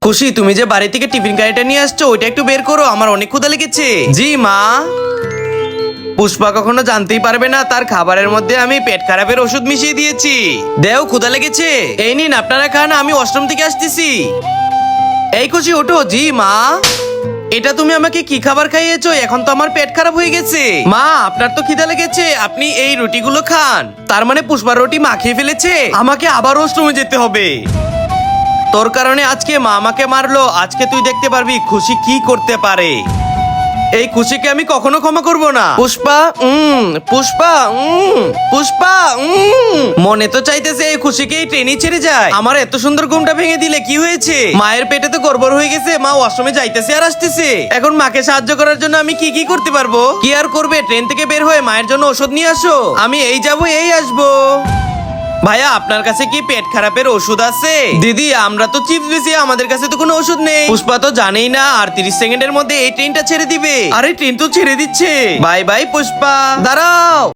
খুশি, তুমি যে বাড়ি থেকে টিফিন কারিটা নিয়ে আসছো ওইটা একটু বের করো, আমার অনেক ক্ষুধা লেগেছে। জি মা। পুষ্পা কখনো জানতেই পারবে না তার খাবারের মধ্যে আমি পেট খারাপের ওষুধ মিশিয়ে দিয়েছি। দেও, ক্ষুধা লেগেছে, এই নিন আপনারা খান, আমি অষ্টম থেকে আসতেছি। এই খুশি ওঠো। জি মা। এটা তুমি আমাকে কি খাবার খাইয়েছো? এখন তো আমার পেট খারাপ হয়ে গেছে। মা, আপনার তো খিদা লেগেছে, আপনি এই রুটিগুলো খান। তার মানে পুষ্পার রুটি মা খেয়ে ফেলেছে, আমাকে আবার অষ্টমে যেতে হবে। তোর কারণে আজকে মা আমাকে মারলো, আজকে তুই দেখতে পারবি খুশি কি করতে পারে। এই খুশিকে আমি কখনো ক্ষমা করব না। পুষ্পা, পুষ্পা, পুষ্পা, মনে তো চাইতেছে এই খুশিকে এই ট্রেনে ছেড়ে যায়। আমার এত সুন্দর ঘুমটা ভেঙে দিলে কি হয়েছে? মায়ের পেটে তো গড়বড় হয়ে গেছে, মা অষ্টমে যাইতেছে আর আসতেছে। এখন মাকে সাহায্য করার জন্য আমি কি কি করতে পারবো? কি আর করবে, ট্রেন থেকে বের হয়ে মায়ের জন্য ওষুধ নিয়ে আসো। আমি এই যাবো এই আসবো। ভাইয়া, আপনার কাছে কি পেট খারাপের ওষুধ আছে? দিদি, আমরা তো চিপস বেশি, আমাদের কাছে তো কোনো ওষুধ নেই। পুষ্পা তো জানেই না আর 30 সেকেন্ডের মধ্যে এই ট্রেনটা ছেড়ে দিবে। আরে ট্রেন তো ছেড়ে দিচ্ছে। Bye bye Pushpa. দাঁড়াও।